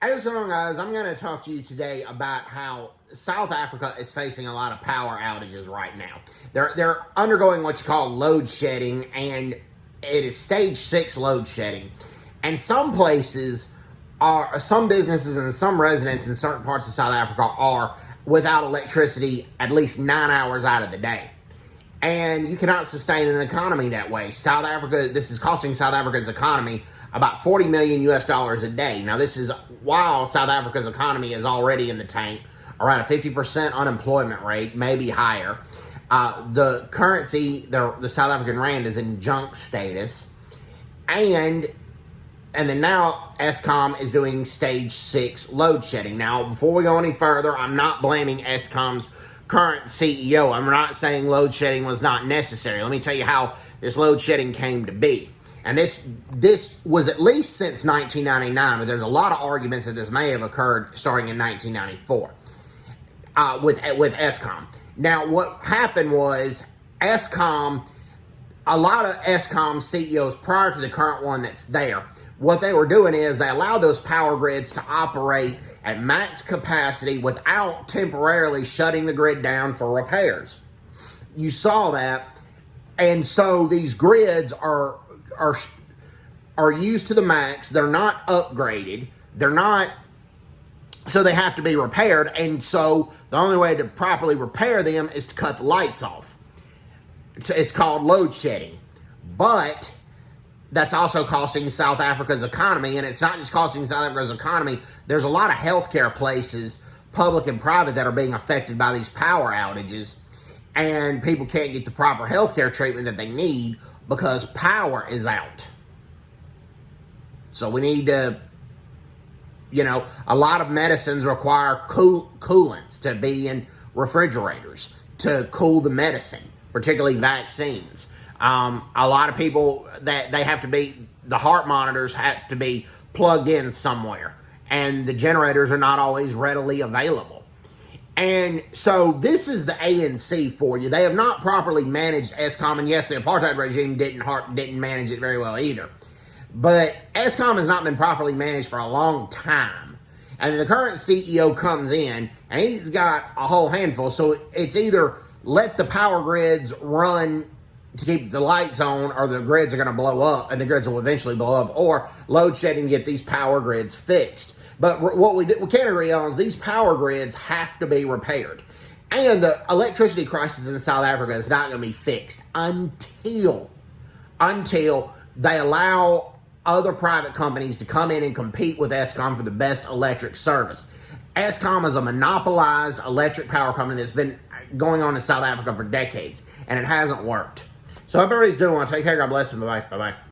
Hey, what's going on, guys? I'm going to talk to you today about how South Africa is facing a lot of power outages right now. They're undergoing what you call load shedding, and it is stage 6 load shedding. And some places some businesses and some residents in certain parts of South Africa are without electricity at least 9 hours out of the day. And you cannot sustain an economy that way. This is costing South Africa's economy about 40 million US dollars a day. Now, this is while South Africa's economy is already in the tank, around a 50% unemployment rate, maybe higher. The currency, the South African rand, is in junk status. And then now Eskom is doing stage 6 load shedding. Now, before we go any further, I'm not blaming Eskom's current CEO. I'm not saying load shedding was not necessary. Let me tell you how this load shedding came to be. And this was at least since 1999, but there's a lot of arguments that this may have occurred starting in 1994 with Eskom. Now, what happened was a lot of Eskom CEOs prior to the current one that's there, what they were doing is they allowed those power grids to operate at max capacity without temporarily shutting the grid down for repairs. You saw that, and so these grids are used to the max. They're not upgraded. So they have to be repaired. And so the only way to properly repair them is to cut the lights off. It's called load shedding. But that's also costing South Africa's economy. And it's not just costing South Africa's economy. There's a lot of healthcare places, public and private, that are being affected by these power outages. And people can't get the proper healthcare treatment that they need because power is out. So we need to, a lot of medicines require coolants to be in refrigerators to cool the medicine, particularly vaccines. A lot of people, the heart monitors have to be plugged in somewhere, and the generators are not always readily available. And so this is the ANC for you. They have not properly managed Eskom, and yes, the apartheid regime didn't manage it very well either. But Eskom has not been properly managed for a long time. And the current CEO comes in, and he's got a whole handful. So it's either let the power grids run to keep the lights on, or the grids are going to blow up, and the grids will eventually blow up, or load shedding to get these power grids fixed. But what we can't agree on is these power grids have to be repaired. And the electricity crisis in South Africa is not going to be fixed until they allow other private companies to come in and compete with Eskom for the best electric service. Eskom is a monopolized electric power company that's been going on in South Africa for decades, and it hasn't worked. So I hope everybody's doing well. Take care. God bless, and bye-bye. Bye-bye.